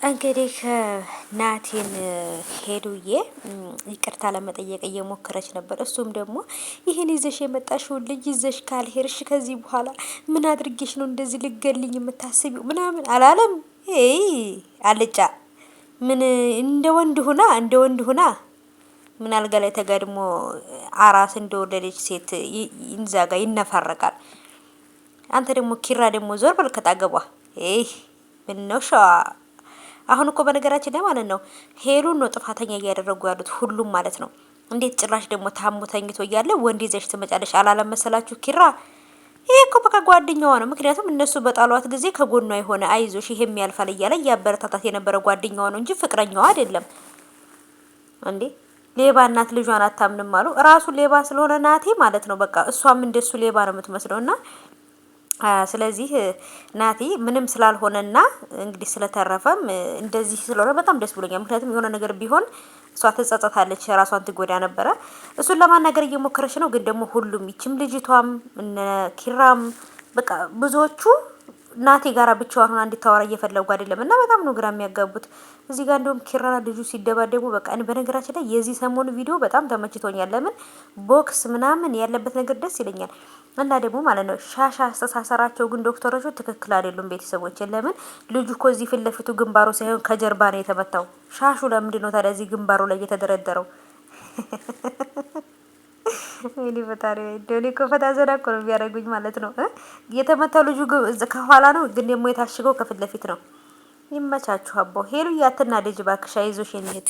እንግዲህ ናቲን ሄዱዬ ይቅርታ ለመጠየቅ እየሞከረች ነበር። እሱም ደግሞ ይህን ይዘሽ የመጣሽውን ልጅ ይዘሽ ካልሄድሽ ከዚህ በኋላ ምን አድርጌሽ ነው እንደዚህ ልገልኝ የምታስቢው ምናምን አላለም። አልጫ ምን እንደ ወንድ ሁና ምን አልጋ ላይ ተጋድሞ አራስ እንደወለደች ሴት ይንዛጋ ይነፋረቃል። አንተ ደግሞ ኪራ ደግሞ ዞር በል ከጣገቧ። ምን ነው ሸዋ አሁን እኮ በነገራችን ላይ ማለት ነው ሄሉን ነው ጥፋተኛ እያደረጉ ያሉት ሁሉም ማለት ነው። እንዴት ጭራሽ ደግሞ ታሞ ተኝቶ እያለ ወንድ ይዘሽ ትመጫለሽ አላለም መሰላችሁ ኪራ? ይሄ እኮ በቃ ጓደኛዋ ነው። ምክንያቱም እነሱ በጣሏት ጊዜ ከጎኗ የሆነ አይዞሽ ይሄም ያልፋል እያለ እያበረታታት የነበረ ጓደኛዋ ነው እንጂ ፍቅረኛዋ አይደለም እንዴ። ሌባ እናት ልጇን አታምንም አሉ። ራሱ ሌባ ስለሆነ ናቴ ማለት ነው በቃ እሷም እንደሱ ሌባ ነው የምትመስለውና ስለዚህ ናቲ ምንም ስላልሆነና እንግዲህ ስለተረፈም እንደዚህ ስለሆነ በጣም ደስ ብሎኛል። ምክንያቱም የሆነ ነገር ቢሆን እሷ ትጸጸታለች፣ ራሷን ትጎዳ ነበረ። እሱን ለማናገር እየሞከረች ነው። ግን ደግሞ ሁሉም ይችም ልጅቷም እነ ኪራም በቃ ብዙዎቹ ናቲ ጋራ ብቻዋን ሆና እንድታወራ እየፈለጉ አይደለም እና በጣም ነው ግራ የሚያጋቡት። እዚህ ጋር እንደውም ኪራና ልጁ ሲደባደቡ በቃ በነገራችን ላይ የዚህ ሰሞኑ ቪዲዮ በጣም ተመችቶኛል። ለምን ቦክስ ምናምን ያለበት ነገር ደስ ይለኛል። እና ደግሞ ማለት ነው ሻሻ አስተሳሰራቸው ግን ዶክተሮቹ ትክክል አይደሉም። ቤተሰቦች ለምን ልጁ እኮ እዚህ ፊት ለፊቱ ግንባሩ ሳይሆን ከጀርባ ነው የተመታው። ሻሹ ለምንድን ነው ታዲያ እዚህ ግንባሩ ላይ የተደረደረው? እኔ ፈጣሪ ደሊ እኮ ፈታ ዘና እኮ ነው የሚያደርጉኝ ማለት ነው። የተመታው ልጁ ከኋላ ነው፣ ግን ደግሞ የታሽገው ከፊት ለፊት ነው። ይመቻችሁ አቦ ሄሉ ያትና ልጅ ባክሻ ይዞሽ እንሂድ።